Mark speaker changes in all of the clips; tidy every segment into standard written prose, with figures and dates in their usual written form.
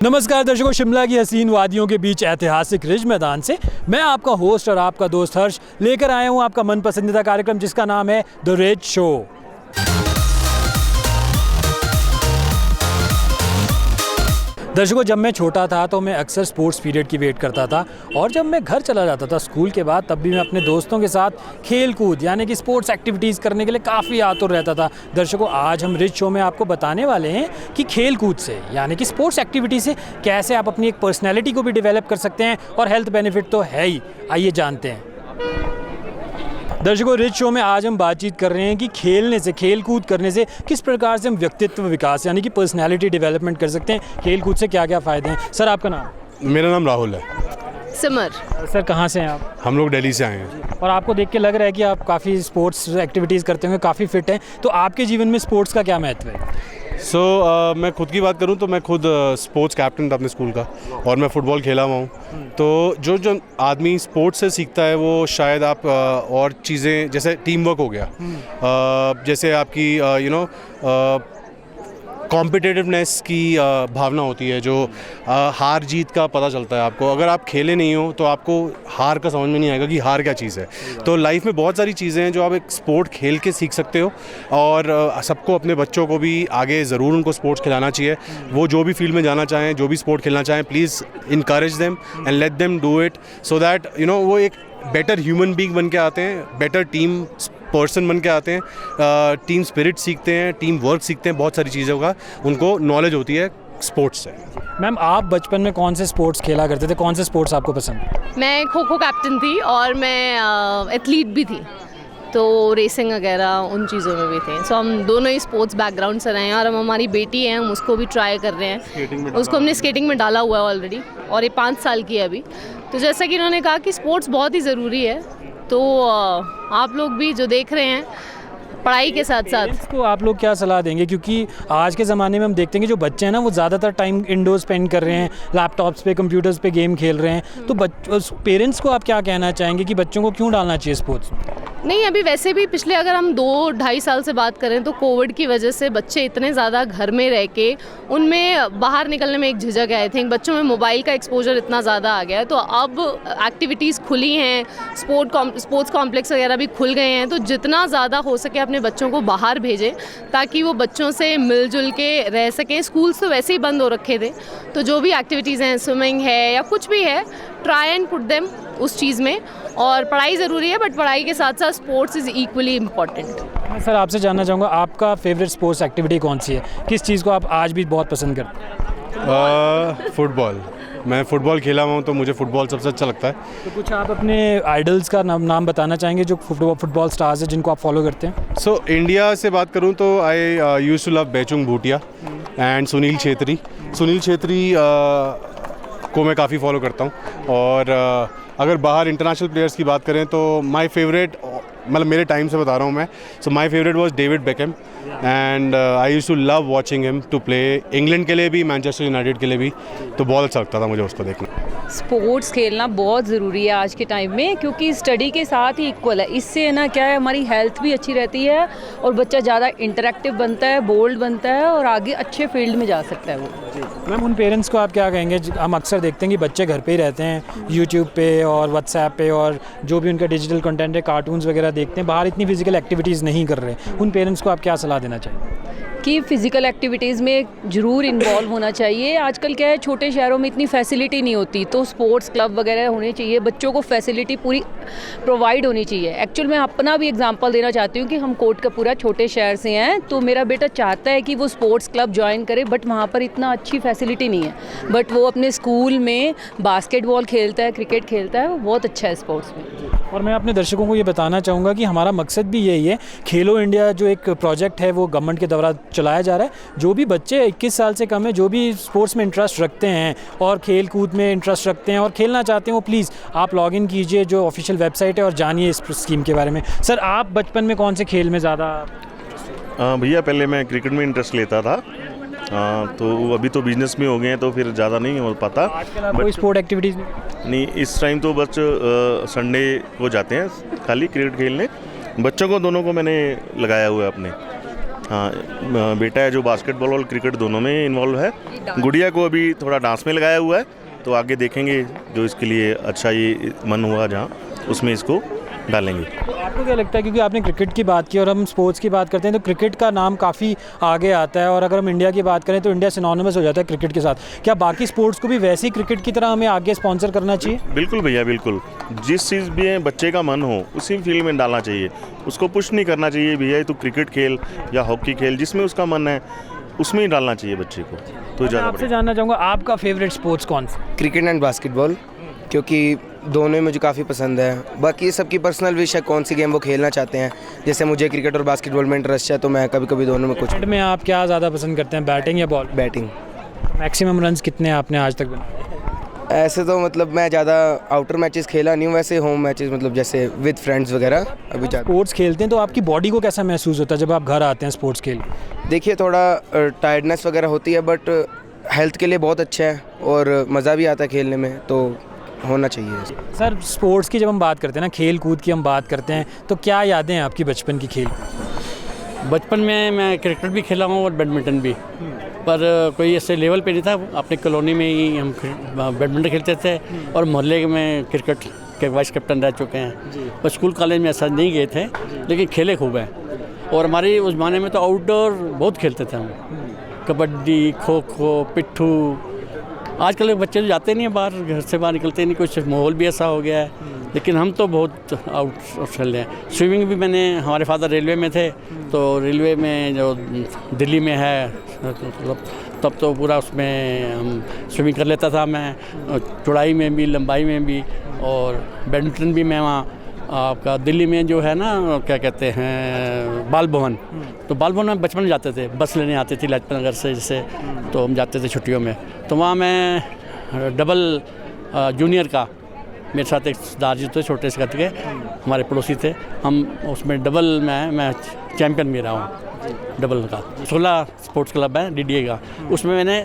Speaker 1: नमस्कार दर्शकों, शिमला की हसीन वादियों के बीच ऐतिहासिक रिज मैदान से मैं आपका होस्ट और आपका दोस्त हर्ष लेकर आया हूं आपका मन पसंदीदा कार्यक्रम जिसका नाम है द रिज शो। दर्शकों, जब मैं छोटा था तो मैं अक्सर स्पोर्ट्स पीरियड की वेट करता था और जब मैं घर चला जाता था स्कूल के बाद तब भी मैं अपने दोस्तों के साथ खेल कूद यानी कि स्पोर्ट्स एक्टिविटीज़ करने के लिए काफ़ी आतुर रहता था। दर्शकों, आज हम रिच शो में आपको बताने वाले हैं कि खेल कूद से यानी कि स्पोर्ट्स एक्टिविटी से कैसे आप अपनी एक पर्सनैलिटी को भी डेवलप कर सकते हैं और हेल्थ बेनिफिट तो है ही। आइए जानते हैं। दर्शकों, रिच शो में आज हम बातचीत कर रहे हैं कि खेलने से, खेल कूद करने से किस प्रकार से हम व्यक्तित्व विकास यानी कि पर्सनैलिटी डेवलपमेंट कर सकते हैं। खेल कूद से क्या क्या फ़ायदे हैं। सर, आपका नाम?
Speaker 2: मेरा नाम राहुल है।
Speaker 3: सिमर।
Speaker 1: सर, कहाँ से हैं आप?
Speaker 2: हम लोग दिल्ली से आए हैं।
Speaker 1: और आपको देख के लग रहा है कि आप काफ़ी स्पोर्ट्स एक्टिविटीज़ करते होंगे, काफ़ी फिट हैं, तो आपके जीवन में स्पोर्ट्स का क्या महत्व है?
Speaker 2: मैं खुद की बात करूं तो मैं खुद स्पोर्ट्स कैप्टन था अपने स्कूल का और मैं फ़ुटबॉल खेला हुआ हूं। तो जो आदमी स्पोर्ट्स से सीखता है वो शायद आप और चीज़ें जैसे टीम वर्क हो गया, जैसे आपकी कॉम्पिटिटिवनेस की भावना होती है, जो हार जीत का पता चलता है आपको। अगर आप खेले नहीं हो तो आपको हार का समझ में नहीं आएगा कि हार क्या चीज़ है। तो लाइफ में बहुत सारी चीज़ें हैं जो आप एक स्पोर्ट खेल के सीख सकते हो और सबको, अपने बच्चों को भी आगे ज़रूर उनको स्पोर्ट्स खिलाना चाहिए। वो जो भी फील्ड में जाना चाहें, जो भी स्पोर्ट खेलना चाहें, please encourage them and let them do it so that वो एक बेटर ह्यूमन बीइंग बन के आते हैं, बेटर टीम पर्सन बन के आते हैं, टीम स्पिरिट सीखते हैं, टीम वर्क सीखते हैं। बहुत सारी चीज़ों का उनको नॉलेज होती है स्पोर्ट्स से।
Speaker 1: मैम, आप बचपन में कौन से स्पोर्ट्स खेला करते थे? कौन से स्पोर्ट्स आपको पसंद?
Speaker 3: मैं खो खो कैप्टन थी और मैं एथलीट भी थी, तो रेसिंग वगैरह उन चीज़ों में भी थे। सो हम दोनों ही स्पोर्ट्स बैकग्राउंड से रहे हैं और हम, हमारी बेटी है, हम उसको भी ट्राई कर रहे हैं। उसको हमने स्केटिंग में डाला हुआ है ऑलरेडी और ये 5 साल की है अभी। तो जैसा कि उन्होंने कहा कि स्पोर्ट्स बहुत ही ज़रूरी है, तो आप लोग भी जो देख रहे हैं पढ़ाई के साथ साथ
Speaker 1: इसको आप लोग क्या सलाह देंगे? क्योंकि आज के ज़माने में हम देखते हैं कि जो बच्चे हैं ना वो ज़्यादातर टाइम इंडोर स्पेंड कर रहे हैं, लैपटॉप्स पे, कंप्यूटर्स पे गेम खेल रहे हैं। तो पेरेंट्स को आप क्या कहना चाहेंगे कि बच्चों को क्यों डालना चाहिए स्पोर्ट्स में?
Speaker 3: नहीं, अभी वैसे भी पिछले अगर हम 2-2.5 साल से बात करें तो कोविड की वजह से बच्चे इतने ज़्यादा घर में रह के उनमें बाहर निकलने में एक झिझक है। आई थिंक बच्चों में मोबाइल का एक्सपोजर इतना ज़्यादा आ गया है, तो अब एक्टिविटीज़ खुली हैं, स्पोर्ट्स कॉम्प्लेक्स वगैरह भी खुल गए हैं, तो जितना ज़्यादा हो सके अपने बच्चों को बाहर भेजें ताकि वो बच्चों से मिलजुल के रह सकें। स्कूल्स तो वैसे ही बंद हो रखे थे, तो जो भी एक्टिविटीज़ हैं, स्विमिंग है या कुछ भी है, ट्राई एंड पुट देम उस चीज़ में। और पढ़ाई ज़रूरी है, बट पढ़ाई के साथ साथ स्पोर्ट्स इज़ इक्वली इम्पॉर्टेंट।
Speaker 1: मैं सर आपसे जानना चाहूँगा, आपका फेवरेट स्पोर्ट्स एक्टिविटी कौन सी है? किस चीज़ को आप आज भी बहुत पसंद करते हैं?
Speaker 2: फुटबॉल। मैं फ़ुटबॉल खेला हुआ हूँ तो मुझे फ़ुटबॉल सबसे अच्छा लगता है।
Speaker 1: तो कुछ आप अपने आइडल्स का नाम बताना चाहेंगे जो फुटबॉल स्टार्स हैं जिनको आप फॉलो करते हैं?
Speaker 2: इंडिया से बात करूँ तो I used to love Bechung Bhutia and Sunil Chhetri. Sunil Chhetri को मैं काफ़ी फॉलो करता हूँ। और अगर बाहर इंटरनेशनल प्लेयर्स की बात करें तो माय फेवरेट, मतलब मेरे टाइम से बता रहा हूँ मैं, so my favourite was David Beckham and I used to love watching him to play. England के लिए भी, मैनचेस्टर यूनाइटेड के लिए भी, तो बहुत अच्छा लगता था मुझे उसको देखना।
Speaker 4: स्पोर्ट्स खेलना बहुत ज़रूरी है आज के टाइम में, क्योंकि स्टडी के साथ ही इक्वल है। इससे ना क्या है, हमारी हेल्थ भी अच्छी रहती है और बच्चा ज़्यादा इंटरेक्टिव बनता है, बोल्ड बनता है और आगे अच्छे फील्ड में जा सकता है वो।
Speaker 1: मैम, उन पेरेंट्स को आप क्या कहेंगे? हम अक्सर देखते हैं कि बच्चे घर पे ही रहते हैं, यूट्यूब पे और व्हाट्सएप पे और जो भी उनका डिजिटल कंटेंट है, कार्टून्स वगैरह देखते हैं, बाहर इतनी फिजिकल एक्टिविटीज़ नहीं कर रहे। उन पेरेंट्स को आप क्या सलाह देना चाहिए?
Speaker 4: कि फ़िज़िकल एक्टिविटीज़ में ज़रूर इन्वॉल्व होना चाहिए। आजकल क्या है, छोटे शहरों में इतनी फैसिलिटी नहीं होती, तो स्पोर्ट्स क्लब वगैरह होने चाहिए, बच्चों को फैसिलिटी पूरी प्रोवाइड होनी चाहिए। एक्चुअल मैं अपना भी एग्जांपल देना चाहती हूँ कि हम कोटकपूरा छोटे शहर से हैं, तो मेरा बेटा चाहता है कि वो स्पोर्ट्स क्लब ज्वाइन करे, बट वहाँ पर इतना अच्छी फैसिलिटी नहीं है। बट वो अपने स्कूल में बास्केटबॉल खेलता है, क्रिकेट खेलता है, वो बहुत अच्छा है स्पोर्ट्स में।
Speaker 1: और मैं अपने दर्शकों को ये बताना चाहूँगा कि हमारा मकसद भी यही है। खेलो इंडिया जो एक प्रोजेक्ट है वो गवर्नमेंट के द्वारा चलाया जा रहा है। जो भी बच्चे 21 साल से कम है, जो भी स्पोर्ट्स में इंटरेस्ट रखते हैं और खेल कूद में इंटरेस्ट रखते हैं और खेलना चाहते हैं, वो प्लीज़ आप लॉग इन कीजिए जो ऑफिशियल वेबसाइट है और जानिए इस स्कीम के बारे में। सर, आप बचपन में कौन से खेल में ज़्यादा?
Speaker 5: भैया, पहले मैं क्रिकेट में इंटरेस्ट लेता था, तो अभी तो बिजनेस में हो गए हैं तो फिर ज़्यादा नहीं हो पाता।
Speaker 1: कोई स्पोर्ट एक्टिविटीज़
Speaker 5: नहीं, इस टाइम तो बस संडे को जाते हैं खाली क्रिकेट खेलने। बच्चों को दोनों को मैंने लगाया हुआ है अपने। हाँ, बेटा है जो बास्केटबॉल और क्रिकेट दोनों में इन्वॉल्व है। गुड़िया को अभी थोड़ा डांस में लगाया हुआ है, तो आगे देखेंगे जो इसके लिए अच्छा ये मन हुआ जहाँ उसमें इसको डालेंगे।
Speaker 1: तो आपको क्या लगता है, क्योंकि आपने क्रिकेट की बात की और हम स्पोर्ट्स की बात करते हैं तो क्रिकेट का नाम काफ़ी आगे आता है, और अगर हम इंडिया की बात करें तो इंडिया सिनोनिमस हो जाता है क्रिकेट के साथ। क्या बाकी स्पोर्ट्स को भी वैसे ही क्रिकेट की तरह हमें आगे स्पॉन्सर करना चाहिए?
Speaker 5: बिल्कुल भैया, बिल्कुल। जिस चीज़ भी बच्चे का मन हो उसी फील्ड में डालना चाहिए, उसको पुश नहीं करना चाहिए भैया तू क्रिकेट खेल या हॉकी खेल, जिसमें उसका मन है उसमें ही डालना चाहिए बच्चे को। तो
Speaker 1: मैं आपसे जानना चाहूँगा आपका फेवरेट स्पोर्ट्स कौन सा?
Speaker 6: क्रिकेट एंड बास्केटबॉल, क्योंकि दोनों ही मुझे काफ़ी पसंद है। बाकी सबकी पर्सनल विश है कौन सी गेम वो खेलना चाहते हैं। जैसे मुझे क्रिकेट और बास्केटबॉल में इंटरेस्ट है, तो मैं कभी कभी दोनों में कुछ।
Speaker 1: क्रिकेट में आप क्या ज़्यादा पसंद करते हैं, बैटिंग या बॉल?
Speaker 6: बैटिंग।
Speaker 1: मैक्सिमम रन्स कितने आपने आज तक बनाए?
Speaker 6: ऐसे तो मतलब मैं ज़्यादा आउटर मैचेस खेला नहीं हूँ, वैसे होम मैचेस मतलब जैसे विद फ्रेंड्स वगैरह अभी ज़्यादा।
Speaker 1: स्पोर्ट्स खेलते हैं तो आपकी बॉडी को कैसा महसूस होता है जब आप घर आते हैं स्पोर्ट्स खेल?
Speaker 6: देखिए थोड़ा टायर्डनेस वगैरह होती है, बट हेल्थ के लिए बहुत अच्छा है और मज़ा भी आता है खेलने में, तो होना चाहिए।
Speaker 1: सर, स्पोर्ट्स की जब हम बात करते हैं ना, खेल कूद की हम बात करते हैं, तो क्या यादें हैं आपकी बचपन की खेल?
Speaker 7: बचपन में मैं क्रिकेट भी खेला हूँ और बैडमिंटन भी, पर कोई ऐसे लेवल पे नहीं था। अपने कॉलोनी में ही हम बैडमिंटन खेलते थे और मोहल्ले में क्रिकेट के वाइस कैप्टन रह चुके हैं। पर स्कूल कॉलेज में ऐसा नहीं गए थे, लेकिन खेले खूब हैं। और हमारी उस ज़माने में तो आउटडोर बहुत खेलते थे हम, कबड्डी, खो खो, पिट्ठू। आजकल के बच्चे तो जाते नहीं हैं बाहर, घर से बाहर निकलते नहीं, कुछ माहौल भी ऐसा हो गया है। लेकिन हम तो बहुत आउट खेल रहे हैं। स्विमिंग भी मैंने, हमारे फादर रेलवे में थे, तो रेलवे में जो दिल्ली में है तब तो पूरा उसमें हम स्विमिंग कर लेता था मैं, चौड़ाई में भी, लंबाई में भी। और बैडमिंटन भी मैं वहाँ आपका दिल्ली में जो है ना, क्या कहते हैं, बाल भवन, तो बाल भवन में बचपन में जाते थे, बस लेने आती थी लाजपत नगर से जैसे, तो हम जाते थे छुट्टियों में। तो वहाँ मैं डबल जूनियर का, मेरे साथ एक सरदार जी थे छोटे से करके, हमारे पड़ोसी थे, हम उसमें डबल मैं चैम्पियन भी रहा हूँ डबल का। 16 स्पोर्ट्स क्लब है DDA का, उसमें मैंने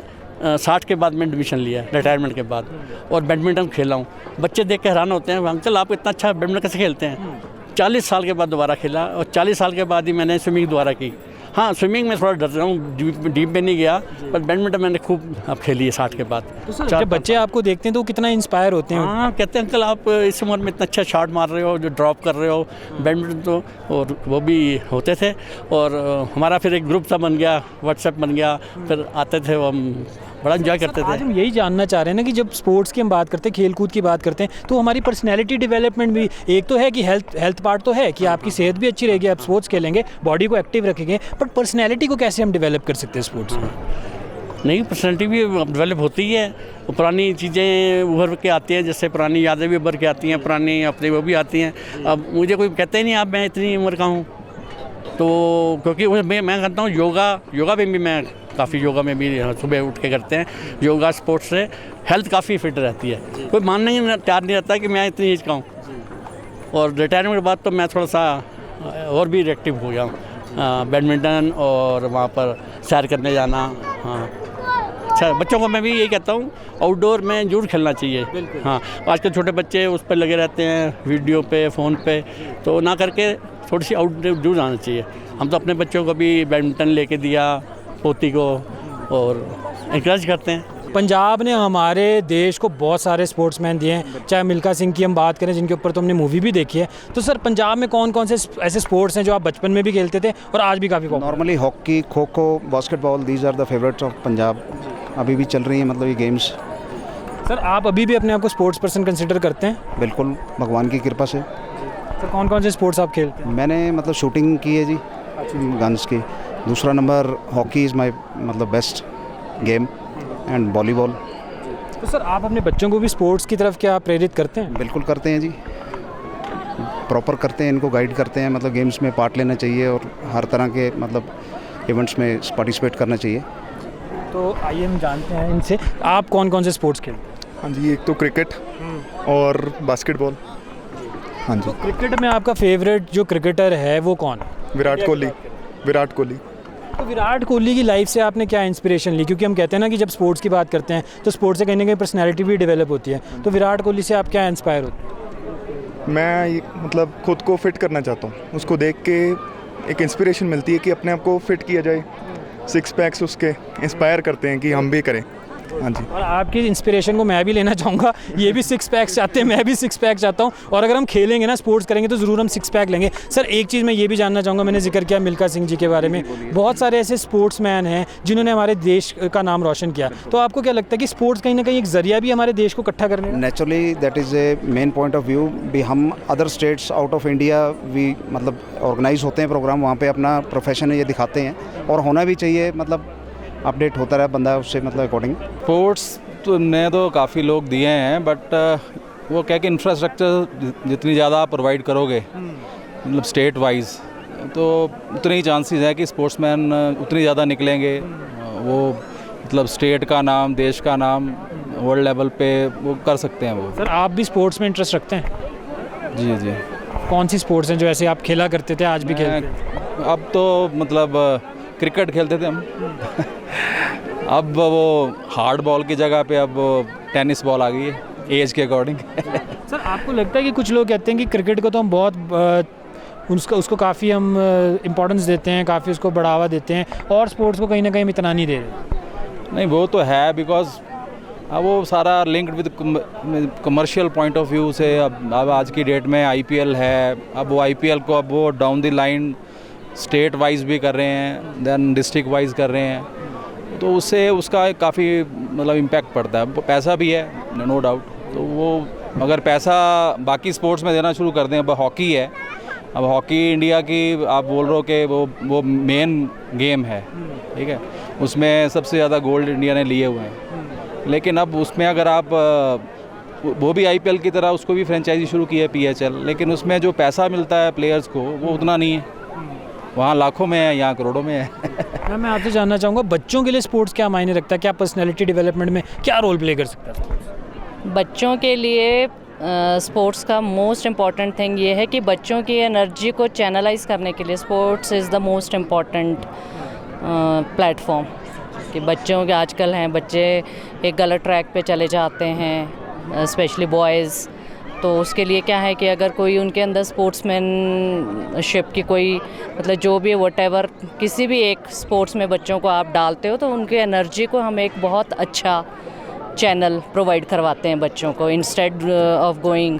Speaker 7: 60 के बाद में एडमिशन लिया है, रिटायरमेंट के बाद। और बैडमिंटन खेला हूँ। बच्चे देख के हैरान होते हैं, अंकल आप इतना अच्छा बैडमिंटन कैसे खेलते हैं? 40 साल के बाद दोबारा खेला, और 40 साल के बाद ही मैंने स्विमिंग दोबारा की। हाँ, स्विमिंग में थोड़ा डर रहा हूँ, डीप में नहीं गया, पर बैडमिंटन मैंने खूब अब खेली है 60 के बाद।
Speaker 1: तो सर, जब बच्चे आपको देखते हैं तो कितना इंस्पायर होते हैं?
Speaker 7: हाँ, कहते हैं अंकल आप इस उम्र में इतना अच्छा शॉट मार रहे हो, जो ड्रॉप कर रहे हो बैडमिंटन तो। और वो भी होते थे। और हमारा फिर एक ग्रुप सा बन गया, व्हाट्सएप बन गया, फिर आते थे वो, हम बड़ा एंजॉय करते थे।
Speaker 1: आज हम यही जानना चाह रहे हैं ना कि जब स्पोर्ट्स की हम बात करते हैं, खेल कूद की बात करते हैं, तो हमारी पर्सनैलिटी डेवलपमेंट भी एक तो है कि हेल्थ पार्ट तो है कि आपकी सेहत भी अच्छी रहेगी, आप स्पोर्ट्स खेलेंगे, बॉडी को एक्टिव रखेंगे, बट पर्सनैलिटी को कैसे हम डेवलप कर सकते हैं स्पोर्ट्स में?
Speaker 7: नहीं, पर्सनैलिटी भी डेवलप होती है। पुरानी चीज़ें उभर के आती हैं, जैसे पुरानी यादें भी उभर के आती हैं, पुरानी अपने वो भी आती हैं। अब मुझे कोई कहते ही नहीं आप मैं इतनी उम्र का हूँ, तो क्योंकि मैं करता हूँ योगा में भी मैं काफ़ी, योगा में भी सुबह उठ के करते हैं। योगा स्पोर्ट्स से हेल्थ काफ़ी फिट रहती है। कोई मानने ही तैयार नहीं रहता कि मैं इतनी एज का हूँ। और रिटायरमेंट के बाद तो मैं थोड़ा सा और भी एक्टिव हो गया हूँ, बैडमिंटन और वहाँ पर सैर करने जाना। हाँ, अच्छा, बच्चों को मैं भी यही कहता हूँ आउटडोर में जरूर खेलना चाहिए। हाँ, आजकल छोटे बच्चे उस पर लगे रहते हैं, वीडियो पे, फ़ोन पे, तो ना करके थोड़ी सी आउटडोर जरूर जाना चाहिए। हम तो अपने बच्चों को भी बैडमिंटन लेके दिया, पोती को, और इंकरेज करते हैं।
Speaker 1: पंजाब ने हमारे देश को बहुत सारे स्पोर्ट्समैन दिए हैं, चाहे मिल्खा सिंह की हम बात करें जिनके ऊपर तो हमने मूवी भी देखी है। तो सर, पंजाब में कौन कौन से ऐसे स्पोर्ट्स हैं जो आप बचपन में भी खेलते थे और आज भी काफ़ी popular?
Speaker 8: Normally hockey, kho kho, basketball, these are the favourites of Punjab. अभी भी चल रही हैं मतलब ये गेम्स।
Speaker 1: सर, आप अभी भी अपने आप को स्पोर्ट्स पर्सन कंसिडर करते हैं?
Speaker 8: बिल्कुल, भगवान की कृपा से।
Speaker 1: सर, कौन कौन से स्पोर्ट्स आप खेलते हैं?
Speaker 8: मैंने मतलब शूटिंग की है जी, गन्स की। दूसरा नंबर हॉकी इज़ माय मतलब बेस्ट गेम, एंड वॉलीबॉल।
Speaker 1: तो सर, आप अपने बच्चों को भी स्पोर्ट्स की तरफ क्या प्रेरित करते हैं?
Speaker 8: बिल्कुल करते हैं जी, प्रॉपर करते हैं, इनको गाइड करते हैं। मतलब गेम्स में पार्ट लेना चाहिए और हर तरह के मतलब इवेंट्स में पार्टिसिपेट करना चाहिए।
Speaker 1: तो आइए हम जानते हैं इनसे, आप कौन कौन से स्पोर्ट्स खेलते हैं?
Speaker 9: हाँ जी, एक तो क्रिकेट और बास्केटबॉल। हाँ जी।
Speaker 1: क्रिकेट में आपका फेवरेट जो क्रिकेटर है वो कौन है?
Speaker 9: विराट कोहली।
Speaker 1: तो विराट कोहली की लाइफ से आपने क्या इंस्पिरेशन ली? क्योंकि हम कहते हैं ना कि जब स्पोर्ट्स की बात करते हैं तो स्पोर्ट्स से कहीं ना कहीं पर्सनैलिटी भी डेवलप होती है, तो विराट कोहली से आप क्या इंस्पायर होते हैं?
Speaker 9: मैं मतलब खुद को फिट करना चाहता हूँ, उसको देख के एक इंस्पिरेशन मिलती है कि अपने आप को फिट किया जाए, सिक्स पैक्स उसके इंस्पायर करते हैं कि हम भी करें। हाँ जी।
Speaker 1: और आपकी इंस्पिरेशन को मैं भी लेना चाहूँगा, ये भी सिक्स पैक्स चाहते हैं, मैं भी सिक्स पैक चाहता हूँ, और अगर हम खेलेंगे ना, स्पोर्ट्स करेंगे तो ज़रूर हम सिक्स पैक लेंगे। सर एक चीज़ मैं ये भी जानना चाहूँगा, मैंने जिक्र किया मिल्खा सिंह जी के बारे में, बहुत सारे ऐसे स्पोर्ट्समैन हैं जिन्होंने हमारे देश का नाम रोशन किया, तो आपको क्या लगता है कि स्पोर्ट्स कहीं ना कहीं एक जरिया भी हमारे देश को इकट्ठा करने का?
Speaker 8: Naturally that is a main point of view भी। हम other states out of India भी मतलब ऑर्गेनाइज होते हैं प्रोग्राम, वहाँ पे अपना प्रोफेशन ये दिखाते हैं और होना भी चाहिए, मतलब अपडेट होता रहा बंदा उससे मतलब अकॉर्डिंग।
Speaker 10: स्पोर्ट्स तो ने तो काफ़ी लोग दिए हैं, बट वो क्या कि इंफ्रास्ट्रक्चर जितनी ज़्यादा आप प्रोवाइड करोगे मतलब स्टेट वाइज, तो उतने ही चांसेस है कि स्पोर्ट्समैन उतनी ज़्यादा निकलेंगे, वो मतलब स्टेट का नाम, देश का नाम वर्ल्ड लेवल पे वो कर सकते हैं वो।
Speaker 1: सर आप भी स्पोर्ट्स में इंटरेस्ट रखते हैं?
Speaker 10: जी जी।
Speaker 1: कौन सी स्पोर्ट्स हैं जो ऐसे आप खेला करते थे, आज भी खेलते हैं?
Speaker 10: अब तो मतलब क्रिकेट खेलते थे हम अब वो हार्ड बॉल की जगह पे अब टेनिस बॉल आ गई है एज के अकॉर्डिंग।
Speaker 1: सर आपको लगता है कि कुछ लोग कहते हैं कि क्रिकेट को तो हम बहुत उसको काफ़ी हम इम्पोर्टेंस देते हैं, काफ़ी उसको बढ़ावा देते हैं, और स्पोर्ट्स को कहीं ना कहीं हम इतना नहीं दे रहे?
Speaker 10: नहीं, वो तो है, बिकॉज वो सारा linked with commercial point of view से। अब आज की डेट में आईपीएल है, अब वो आईपीएल को अब वो down the line state wise भी कर रहे हैं, देन डिस्ट्रिक्ट वाइज कर रहे हैं, तो उससे उसका काफ़ी मतलब इम्पैक्ट पड़ता है। पैसा भी है नो डाउट, तो वो अगर पैसा बाकी स्पोर्ट्स में देना शुरू कर दें, अब हॉकी है, अब हॉकी इंडिया की आप बोल रहे हो कि वो मेन गेम है, ठीक है, उसमें सबसे ज़्यादा गोल्ड इंडिया ने लिए हुए हैं, लेकिन अब उसमें अगर आप वो भी आईपीएल की तरह उसको भी फ्रेंचाइजी शुरू की है पीएचएल, लेकिन उसमें जो पैसा मिलता है प्लेयर्स को वो उतना नहीं है, वहाँ लाखों में है, यहाँ करोड़ों में है।
Speaker 1: मैं आपसे जानना चाहूँगा बच्चों के लिए स्पोर्ट्स क्या मायने रखता है, क्या पर्सनैलिटी डेवलपमेंट में क्या रोल प्ले कर सकता है?
Speaker 4: बच्चों के लिए स्पोर्ट्स का मोस्ट इम्पॉर्टेंट थिंग ये है कि बच्चों की एनर्जी को चैनलाइज करने के लिए sports is the most important platform. कि बच्चों के आजकल हैं बच्चे एक गलत ट्रैक पे चले जाते हैं, स्पेशली बॉयज़, तो उसके लिए क्या है कि अगर कोई उनके अंदर स्पोर्ट्समैनशिप की कोई मतलब जो भी व्हाटएवर किसी भी एक स्पोर्ट्स में बच्चों को आप डालते हो, तो उनकी एनर्जी को हम एक बहुत अच्छा चैनल प्रोवाइड करवाते हैं बच्चों को, instead of going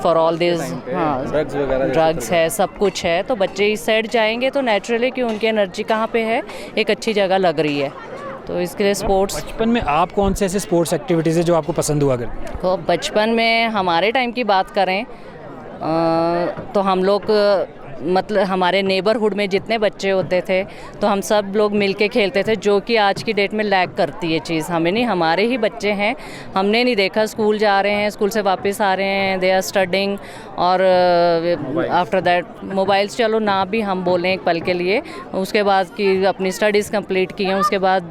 Speaker 4: for all this. हाँ, ड्रग्स है, सब कुछ है, तो बच्चे इस साइड जाएंगे तो नेचुरली कि उनकी एनर्जी कहाँ पे है, एक अच्छी जगह लग रही है, तो इसके लिए स्पोर्ट्स।
Speaker 1: बचपन में आप कौन से ऐसे स्पोर्ट्स एक्टिविटीज़ है जो आपको पसंद हुआ करती?
Speaker 4: तो बचपन में हमारे टाइम की बात करें तो हम लोग मतलब हमारे नेबरहुड में जितने बच्चे होते थे तो हम सब लोग मिलके खेलते थे, जो कि आज की डेट में लैग करती है चीज़। हमें नहीं, हमारे ही बच्चे हैं, हमने नहीं देखा, स्कूल जा रहे हैं, स्कूल से वापस आ रहे हैं, दे आर स्टडिंग, और आफ्टर दैट मोबाइल्स, चलो ना भी हम बोलें एक पल के लिए, उसके बाद की अपनी स्टडीज़ कंप्लीट की हैं, उसके बाद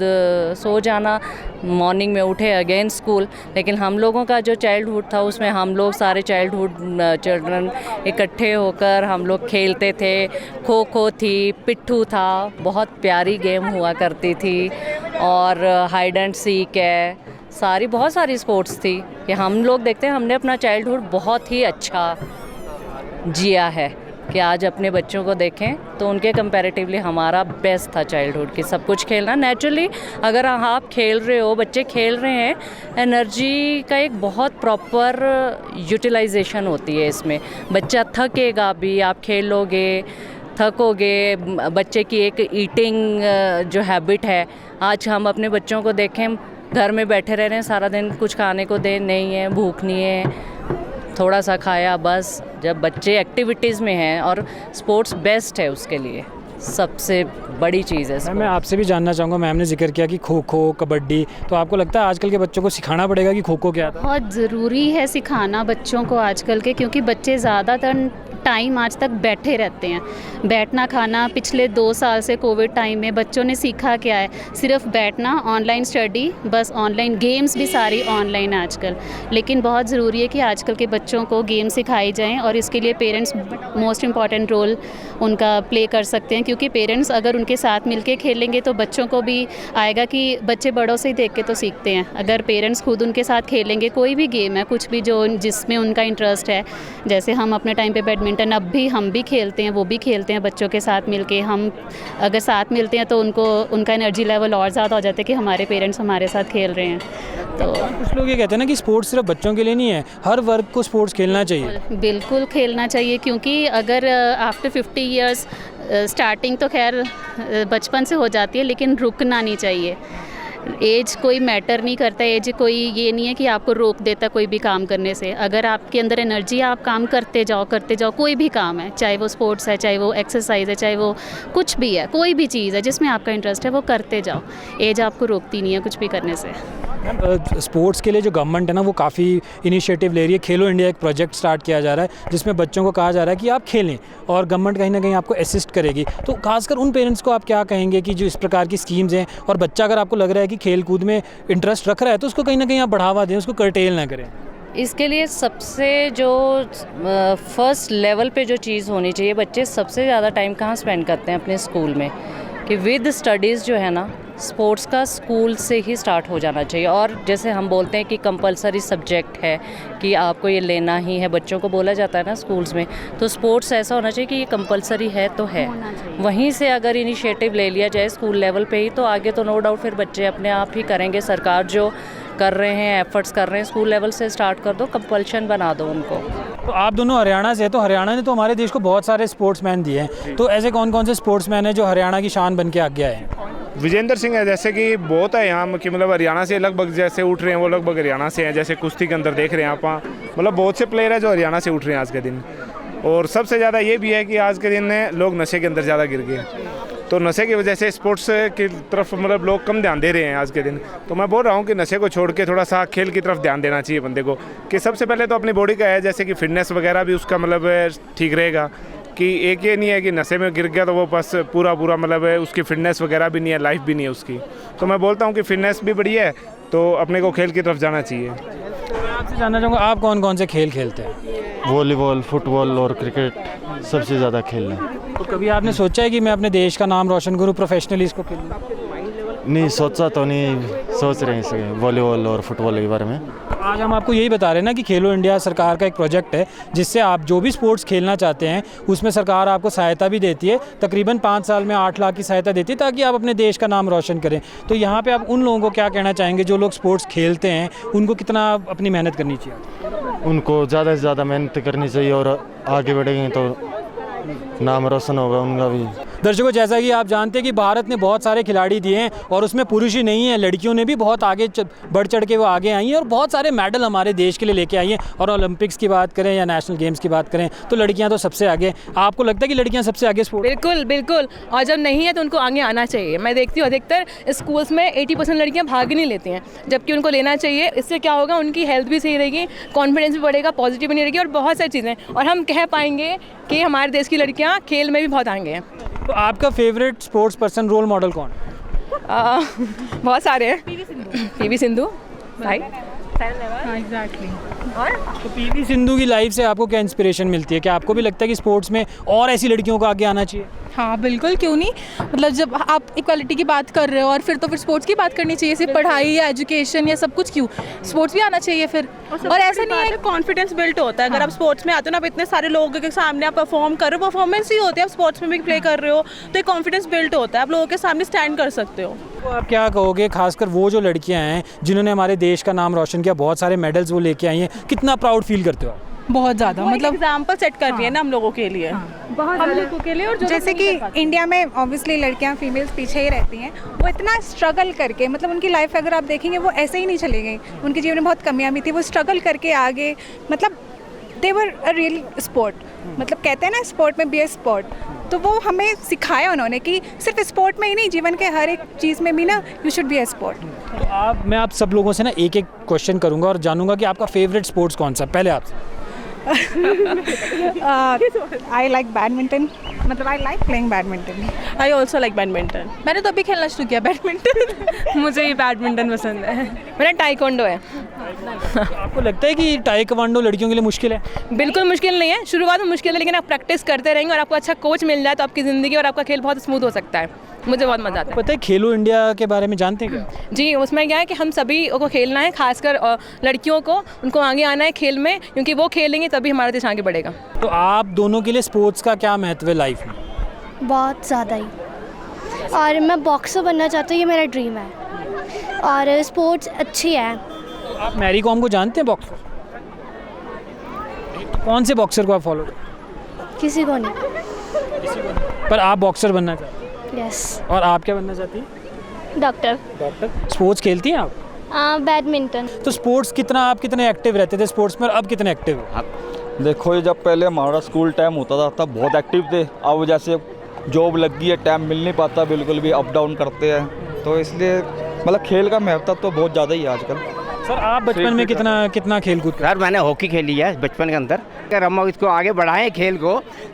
Speaker 4: सो जाना, मॉर्निंग में उठे अगेन स्कूल। लेकिन हम लोगों का जो चाइल्डहुड था उसमें हम लोग सारे चाइल्डहुड चिल्ड्रन इकट्ठे होकर हम लोग खेलते थे, खो खो थी, पिट्ठू था, बहुत प्यारी गेम हुआ करती थी, और हाइड एंड सीक है, बहुत सारी स्पोर्ट्स थी कि हम लोग देखते हैं। हमने अपना चाइल्डहुड बहुत ही अच्छा जिया है कि आज अपने बच्चों को देखें तो उनके कंपैरेटिवली हमारा बेस्ट था चाइल्डहुड की, सब कुछ खेलना। नेचुरली अगर आप खेल रहे हो, बच्चे खेल रहे हैं, एनर्जी का एक बहुत प्रॉपर यूटिलाइजेशन होती है इसमें। बच्चा थकेगा भी, आप खेलोगे थकोगे। बच्चे की एक ईटिंग जो हैबिट है, आज हम अपने बच्चों को देखें घर में बैठे रह रहे हैं सारा दिन, कुछ खाने को दे नहीं है, भूख नहीं है, थोड़ा सा खाया बस। जब बच्चे एक्टिविटीज़ में हैं, और स्पोर्ट्स बेस्ट है उसके लिए, सबसे बड़ी चीज़ है।
Speaker 1: मैं आपसे भी जानना चाहूँगा, मैम ने जिक्र किया कि खो खो, कबड्डी, तो आपको लगता है आजकल के बच्चों को सिखाना पड़ेगा कि खो खो क्या था?
Speaker 11: बहुत ज़रूरी है सिखाना बच्चों को आजकल के, क्योंकि बच्चे ज़्यादातर टाइम आज तक बैठे रहते हैं, बैठना खाना। पिछले 2 साल से कोविड टाइम में बच्चों ने सीखा क्या है, सिर्फ बैठना, ऑनलाइन स्टडी, बस ऑनलाइन गेम्स भी सारी ऑनलाइन आजकल। लेकिन बहुत ज़रूरी है कि आजकल के बच्चों को गेम सिखाई जाएं, और इसके लिए पेरेंट्स मोस्ट इम्पॉर्टेंट रोल उनका प्ले कर सकते हैं, क्योंकि पेरेंट्स अगर उनके साथ मिलके खेलेंगे तो बच्चों को भी आएगा कि बच्चे बड़ों से ही देख के तो सीखते हैं। अगर पेरेंट्स खुद उनके साथ खेलेंगे, कोई भी गेम है, कुछ भी जो जिसमें उनका इंटरेस्ट है, जैसे हम अपने टाइम पे बैडमिंटन बैडमिंटन अब भी हम भी खेलते हैं, वो भी खेलते हैं बच्चों के साथ मिलके। हम अगर साथ मिलते हैं तो उनका एनर्जी लेवल और ज़्यादा हो जाता है कि हमारे पेरेंट्स हमारे साथ खेल रहे हैं। तो
Speaker 1: कुछ लोग ये कहते हैं ना कि स्पोर्ट्स सिर्फ बच्चों के लिए नहीं है, हर वर्ग को स्पोर्ट्स खेलना चाहिए।
Speaker 11: बिल्कुल खेलना चाहिए, क्योंकि अगर आफ्टर 50 ईयर्स स्टार्टिंग तो खैर बचपन से हो जाती है, लेकिन रुकना नहीं चाहिए। एज कोई मैटर नहीं करता, एज कोई ये नहीं है कि आपको रोक देता कोई भी काम करने से। अगर आपके अंदर एनर्जी, आप काम करते जाओ, कोई भी काम है, चाहे वो स्पोर्ट्स है, चाहे वो एक्सरसाइज है, चाहे वो कुछ भी है, कोई भी चीज़ है जिसमें आपका इंटरेस्ट है वो करते जाओ। एज आपको रोकती नहीं है कुछ भी करने से।
Speaker 1: स्पोर्ट्स के लिए जो गवर्नमेंट है ना वो काफ़ी इनिशिएटिव ले रही है। खेलो इंडिया एक प्रोजेक्ट स्टार्ट किया जा रहा है जिसमें बच्चों को कहा जा रहा है कि आप खेलें, और गवर्नमेंट कहीं ना कहीं आपको असिस्ट करेगी। तो खासकर उन पेरेंट्स को आप क्या कहेंगे कि जो इस प्रकार की स्कीम्स हैं, और बच्चा अगर आपको लग रहा है कि खेल कूद में इंटरेस्ट रख रहा है तो उसको कहीं ना कहीं आप बढ़ावा दें, उसको कर्टेल ना करें।
Speaker 4: इसके लिए सबसे जो फर्स्ट लेवल पे जो चीज़ होनी चाहिए, बच्चे सबसे ज़्यादा टाइम कहाँ स्पेंड करते हैं अपने स्कूल में, कि विद स्टडीज़ जो है ना स्पोर्ट्स का स्कूल से ही स्टार्ट हो जाना चाहिए। और जैसे हम बोलते हैं कि कंपलसरी सब्जेक्ट है कि आपको ये लेना ही है, बच्चों को बोला जाता है ना स्कूल्स में, तो स्पोर्ट्स ऐसा होना चाहिए कि ये कंपलसरी है तो है। वहीं से अगर इनिशिएटिव ले लिया जाए स्कूल लेवल पे ही, तो आगे तो नो डाउट फिर बच्चे अपने आप ही करेंगे। सरकार जो कर रहे हैं, एफर्ट्स कर रहे हैं, स्कूल लेवल से स्टार्ट कर दो, कंपल्शन बना दो उनको।
Speaker 1: तो आप दोनों हरियाणा से, तो हरियाणा ने तो हमारे देश को बहुत सारे स्पोर्ट्समैन दिए हैं, तो ऐसे कौन कौन से स्पोर्ट्समैन हैं जो हरियाणा की शान बन के आगे आए हैं?
Speaker 12: विजेंद्र सिंह है, जैसे कि बहुत है यहाँ कि मतलब हरियाणा से लगभग जैसे उठ रहे हैं, वो लगभग हरियाणा से हैं। जैसे कुश्ती के अंदर देख रहे हैं आप, मतलब बहुत से प्लेयर हैं जो हरियाणा से उठ रहे हैं आज के दिन। और सबसे ज़्यादा ये भी है कि आज के दिन लोग नशे के अंदर ज़्यादा गिर गए, तो नशे की वजह से स्पोर्ट्स की तरफ मतलब लोग कम ध्यान दे रहे हैं आज के दिन। तो मैं बोल रहा हूँ कि नशे को छोड़ के थोड़ा सा खेल की तरफ ध्यान देना चाहिए बंदे को, कि सबसे पहले तो अपनी बॉडी का है, जैसे कि फिटनेस वगैरह भी उसका मतलब ठीक रहेगा, कि एक ये नहीं है कि नशे में गिर गया तो वो बस पूरा मतलब उसकी फिटनेस वगैरह भी नहीं है, लाइफ भी नहीं है उसकी। तो मैं बोलता हूँ कि फिटनेस भी बढ़िया है, तो अपने को खेल की तरफ जाना चाहिए।
Speaker 1: मैं आपसे जानना चाहूँगा, आप कौन कौन से खेल खेलते हैं?
Speaker 13: वॉलीबॉल, फुटबॉल और क्रिकेट सबसे ज़्यादा खेलना।
Speaker 1: तो कभी आपने सोचा है कि मैं अपने देश का नाम रोशन करूँ, प्रोफेशनली इसको खेलूँ?
Speaker 13: नहीं सोचा तो नहीं, सोच रहे हैं वॉलीबॉल और फुटबॉल के बारे में।
Speaker 1: आज हम आपको यही बता रहे हैं ना कि खेलो इंडिया सरकार का एक प्रोजेक्ट है जिससे आप जो भी स्पोर्ट्स खेलना चाहते हैं उसमें सरकार आपको सहायता भी देती है। तकरीबन 5 साल में 8 लाख की सहायता देती है ताकि आप अपने देश का नाम रोशन करें। तो यहाँ पे आप उन लोगों को क्या कहना चाहेंगे जो लोग स्पोर्ट्स खेलते हैं, उनको कितना अपनी मेहनत करनी चाहिए?
Speaker 13: उनको ज़्यादा से ज़्यादा मेहनत करनी चाहिए और आगे बढ़ेंगे तो नाम रोशन होगा उनका भी।
Speaker 1: दर्शकों, जैसा कि आप जानते हैं कि भारत ने बहुत सारे खिलाड़ी दिए हैं और उसमें पुरुष ही नहीं है, लड़कियों ने भी बहुत आगे बढ़ चढ़ के वो आगे आई हैं और बहुत सारे मेडल हमारे देश के लिए लेके आई हैं। और ओलंपिक्स की बात करें या नेशनल गेम्स की बात करें तो लड़कियां तो सबसे आगे। आपको लगता है कि लड़कियां सबसे आगे स्पोर्ट्स?
Speaker 14: बिल्कुल बिल्कुल, और जब नहीं है तो उनको आगे आना चाहिए। मैं देखती हूँ अधिकतर स्कूल्स में 80% लड़कियाँ भाग ही नहीं लेती हैं, जबकि उनको लेना चाहिए। इससे क्या होगा, उनकी हेल्थ भी सही रहेगी, कॉन्फिडेंस भी बढ़ेगा, पॉजिटिव बनी रहेगी और बहुत सारी चीज़ें, और हम कह पाएंगे कि हमारे देश की लड़कियाँ खेल में भी बहुत आगे हैं।
Speaker 1: तो आपका favourite sports person, role model कौन है?
Speaker 14: बहुत सारे हैं। पीवी सिंधु भाई।
Speaker 11: एग्जैक्टली।
Speaker 1: तो पीवी सिंधु की लाइफ से आपको क्या इंस्पिरेशन मिलती है? क्या आपको भी लगता है कि स्पोर्ट्स में और ऐसी लड़कियों को आगे आना चाहिए?
Speaker 15: हाँ बिल्कुल, क्यों नहीं। मतलब जब आप इक्वालिटी की बात कर रहे हो और फिर तो फिर स्पोर्ट्स की बात करनी चाहिए। सिर्फ पढ़ाई या एजुकेशन या सब कुछ क्यों, स्पोर्ट्स भी आना चाहिए फिर। और ऐसा नहीं है,
Speaker 16: कॉन्फिडेंस बिल्ड होता है। अगर आप स्पोर्ट्स में आते हो ना, आप इतने सारे लोगों के सामने आप परफॉर्म कर रहे हो, परफॉर्मेंस ही होती है। आप स्पोर्ट्स में भी प्ले कर रहे हो तो एक कॉन्फिडेंस बिल्ड होता है, आप लोगों के सामने स्टैंड कर सकते हो।
Speaker 1: तो आप क्या कहोगे, खासकर वो जो लड़कियां हैं जिन्होंने हमारे देश का नाम रोशन किया, बहुत सारे मेडल्स वो लेके आई हैं, कितना प्राउड फील करते हो?
Speaker 15: बहुत ज़्यादा, मतलब
Speaker 16: एग्जाम्पल सेट कर रही है ना हम लोगों के लिए,
Speaker 15: बहुत हम लोगों के लिए। और
Speaker 17: जैसे कि इंडिया में ऑब्वियसली लड़कियां फीमेल्स पीछे ही रहती हैं, वो इतना स्ट्रगल करके, मतलब उनकी लाइफ अगर आप देखेंगे वो ऐसे ही नहीं चली गई, उनके जीवन में बहुत कमियां भी थी, वो स्ट्रगल करके आगे, मतलब दे वर अ रियल स्पोर्ट। मतलब कहते हैं ना स्पोर्ट में बी ए स्पोर्ट, तो वो हमें सिखाया उन्होंने कि सिर्फ स्पोर्ट में ही नहीं, जीवन के हर एक चीज़ में भी ना you should be a sport.
Speaker 1: तो मैं आप सब लोगों से ना एक एक क्वेश्चन करूंगा और जानूंगा कि आपका फेवरेट स्पोर्ट्स कौन सा। पहले आपसे।
Speaker 17: आई लाइक बैडमिंटन, मतलब I like playing badminton.
Speaker 16: I also like badminton.
Speaker 15: मैंने तो अभी खेलना शुरू किया बैडमिंटन।
Speaker 16: मुझे ही बैडमिंटन पसंद है। मेरा टाइकोंडो है।
Speaker 1: आपको लगता है कि टाइकोंडो लड़कियों के लिए मुश्किल है?
Speaker 16: बिल्कुल मुश्किल नहीं है, शुरुआत में मुश्किल है, लेकिन आप प्रैक्टिस करते रहेंगे और आपको अच्छा कोच मिल जाए तो आपकी ज़िंदगी और आपका खेल बहुत स्मूथ हो सकता है।
Speaker 14: मुझे बहुत मज़ा आता है।
Speaker 1: पता है खेलो इंडिया के बारे में जानते हैं क्या?
Speaker 14: जी, उसमें क्या है कि हम सभी को खेलना है, खासकर लड़कियों को, उनको आगे आना है खेल में, क्योंकि वो खेलेंगे तभी हमारा देश आगे बढ़ेगा।
Speaker 1: तो आप दोनों के लिए स्पोर्ट्स का क्या महत्व है लाइफ में?
Speaker 18: बहुत ज़्यादा ही, और मैं बॉक्सर बनना चाहती हूँ, ये मेरा ड्रीम है, और स्पोर्ट्स अच्छी है।
Speaker 1: तो आप मैरी कॉम को जानते हैं बॉक्सर? कौन से बॉक्सर को आप फॉलो करते हैं?
Speaker 18: किसी को नहीं।
Speaker 1: पर आप बॉक्सर बनना चाहते हैं?
Speaker 18: यस।
Speaker 1: और आप क्या बनना चाहती हैं?
Speaker 18: डॉक्टर।
Speaker 1: डॉक्टर। स्पोर्ट्स खेलती हैं आप?
Speaker 18: बैडमिंटन।
Speaker 1: तो स्पोर्ट्स आप कितने एक्टिव रहते थे स्पोर्ट्स में, और अब कितने एक्टिव हैं?
Speaker 19: देखो ये जब पहले हमारा स्कूल टाइम होता था तब बहुत एक्टिव थे, अब जैसे जॉब लग गई है टाइम मिल नहीं पाता, बिल्कुल भी अप डाउन करते हैं, तो इसलिए मतलब खेल का महत्व तो बहुत ज़्यादा ही है आजकल।
Speaker 1: सर आप बचपन में कितना खेल कूद?
Speaker 20: सर मैंने हॉकी खेली है बचपन के अंदर। अगर हम इसको आगे बढ़ाएं खेल को,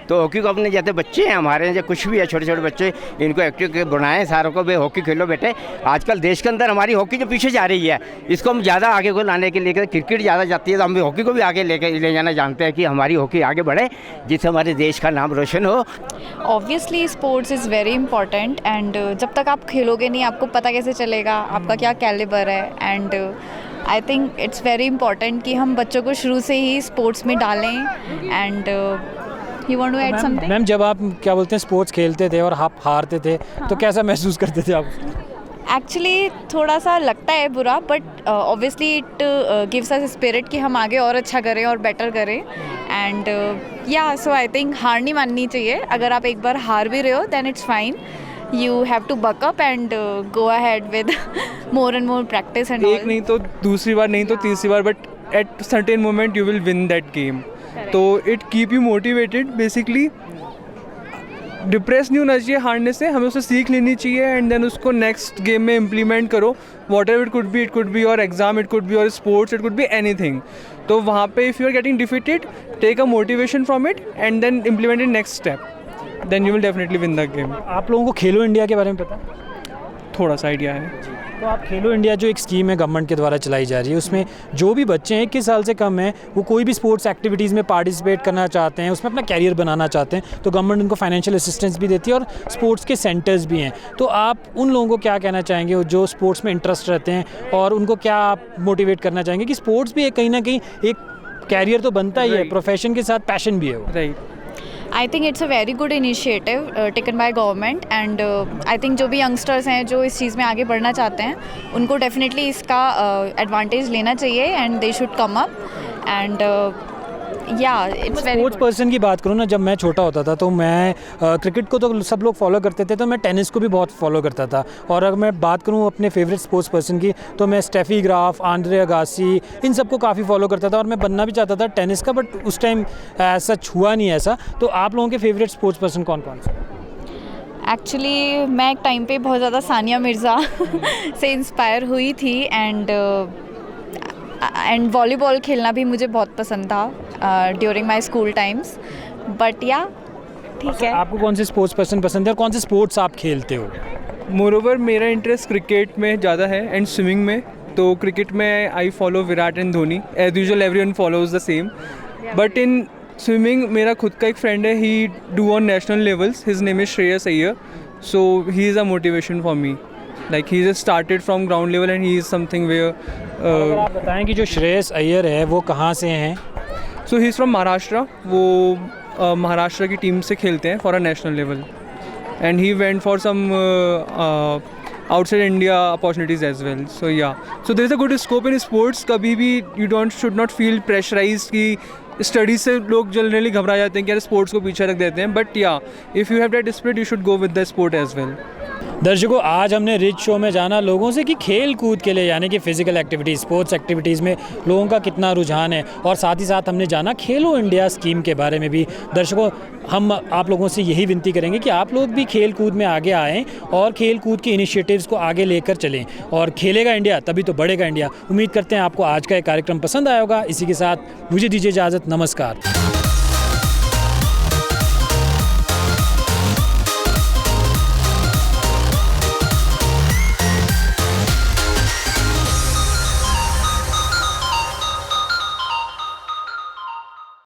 Speaker 20: तो हॉकी को अपने जैसे बच्चे हैं हमारे, जो कुछ भी है छोटे छोटे बच्चे, इनको एक्टिव बनाएं, सारों को भी हॉकी खेलो बेटे। आजकल देश के अंदर हमारी हॉकी जो पीछे जा रही है, इसको हम ज़्यादा आगे को लाने के लिए, क्रिकेट ज़्यादा जाती है तो हम हॉकी को भी आगे ले जाना जानते हैं कि हमारी हॉकी आगे बढ़े, जिससे हमारे देश का नाम रोशन हो।
Speaker 21: Obviously sports is very important, and जब तक आप खेलोगे नहीं आपको पता कैसे चलेगा आपका क्या कैलिबर है। And I think it's very important कि हम बच्चों को शुरू से ही स्पोर्ट्स में डालें। And you want to add something?
Speaker 1: Ma'am जब आप क्या बोलते हैं स्पोर्ट्स खेलते थे और आप हारते थे तो कैसा महसूस करते थे आप?
Speaker 21: एक्चुअली थोड़ा सा लगता है बुरा, but obviously it gives us spirit कि हम आगे और अच्छा करें और बेटर करें। एंड या सो आई थिंक हार नहीं माननी चाहिए। अगर आप एक बार हार भी रहे हो then it's fine, you have to buck up and go ahead with more and more practice and
Speaker 22: एक नहीं तो दूसरी बार, नहीं तो तीसरी बार, but at certain moment you will win that game. तो it keep you motivated basically. Depress नहीं होना चाहिए हारने से, हमें उससे सीख लेनी चाहिए एंड देन उसको नेक्स्ट गेम में इम्प्लीमेंट करो। Whatever it could be your exam, it could be your sports, it could be anything. तो वहाँ पे if you are getting defeated, take a motivation from it and then implement in next step, then you will definitely win the game.
Speaker 1: आप लोगों को खेलो India के बारे में पता है?
Speaker 22: थोड़ा सा आइडिया है।
Speaker 1: तो आप खेलो इंडिया जो एक स्कीम है गवर्नमेंट के द्वारा चलाई जा रही है, उसमें जो भी बच्चे 21 साल से कम हैं वो कोई भी स्पोर्ट्स एक्टिविटीज़ में पार्टिसिपेट करना चाहते हैं, उसमें अपना कैरियर बनाना चाहते हैं, तो गवर्नमेंट उनको फाइनेंशियल असिस्टेंस भी देती है और स्पोर्ट्स के सेंटर्स भी हैं। तो आप उन लोगों को क्या कहना चाहेंगे जो स्पोर्ट्स में इंटरेस्ट रहते हैं, और उनको क्या आप मोटिवेट करना चाहेंगे कि स्पोर्ट्स भी कहीं ना कहीं एक कैरियर तो बनता ही है, प्रोफेशन के साथ पैशन भी है वो?
Speaker 22: Right.
Speaker 21: I think it's a very good initiative taken by government, and I think जो भी यंगस्टर्स हैं जो इस चीज़ में आगे बढ़ना चाहते हैं उनको डेफिनेटली इसका एडवांटेज लेना चाहिए and they should come up. And या इट्स वेरी
Speaker 1: स्पोर्ट्स पर्सन की बात करूँ ना, जब मैं छोटा होता था तो मैं क्रिकेट को तो सब लोग फॉलो करते थे, तो मैं टेनिस को भी बहुत फॉलो करता था। और अगर मैं बात करूँ अपने फेवरेट स्पोर्ट्स पर्सन की, तो मैं स्टेफी ग्राफ, आंद्रे अगासी, इन सबको काफ़ी फॉलो करता था और मैं बनना भी चाहता था टेनिस का, बट उस टाइम सच हुआ नहीं ऐसा। तो आप लोगों के फेवरेट स्पोर्ट्स पर्सन कौन कौन से?
Speaker 21: एक्चुअली मैं एक टाइम पे बहुत ज़्यादा सानिया मिर्ज़ा से इंस्पायर हुई थी, एंड वॉलीबॉल खेलना भी मुझे बहुत पसंद था during my school times. But या ठीक है।
Speaker 1: आपको कौन से स्पोर्ट्स पर्सन पसंद है और कौन से स्पोर्ट्स आप खेलते हो?
Speaker 22: मोरोवर मेरा इंटरेस्ट क्रिकेट में ज़्यादा है एंड स्विमिंग में। तो क्रिकेट में I follow Virat and Dhoni, as usual everyone follows the same. But in swimming मेरा खुद का एक फ्रेंड है, he do on national levels, his name is Shreyas Iyer, so he is a motivation for me. Like he just started from ground level and he is something where
Speaker 1: आप बताएं कि जो श्रेयस अय्यर है वो कहाँ से हैं?
Speaker 22: So he is from Maharashtra. वो महाराष्ट्र की टीम से खेलते हैं for a national level and he went for some outside India opportunities as well. So yeah, so there is a good scope in sports. कभी भी you should not feel pressurized कि study से लोग generally घबरा जाते हैं कि यार स्पोर्ट्स को पीछे रख देते हैं, but yeah if you have that spirit you should go with the sport as well.
Speaker 1: दर्शकों, आज हमने रिच शो में जाना लोगों से कि खेल कूद के लिए यानी कि फिजिकल एक्टिविटीज़, स्पोर्ट्स एक्टिविटीज़ में लोगों का कितना रुझान है, और साथ ही साथ हमने जाना खेलो इंडिया स्कीम के बारे में भी। दर्शकों, हम आप लोगों से यही विनती करेंगे कि आप लोग भी खेल कूद में आगे आएँ और खेल कूद के इनिशिएटिव्स को आगे लेकर चलें, और खेलेगा इंडिया तभी तो बढ़ेगा इंडिया। उम्मीद करते हैं आपको आज का ये कार्यक्रम पसंद आया होगा। इसी के साथ मुझे दीजिए इजाज़त, नमस्कार।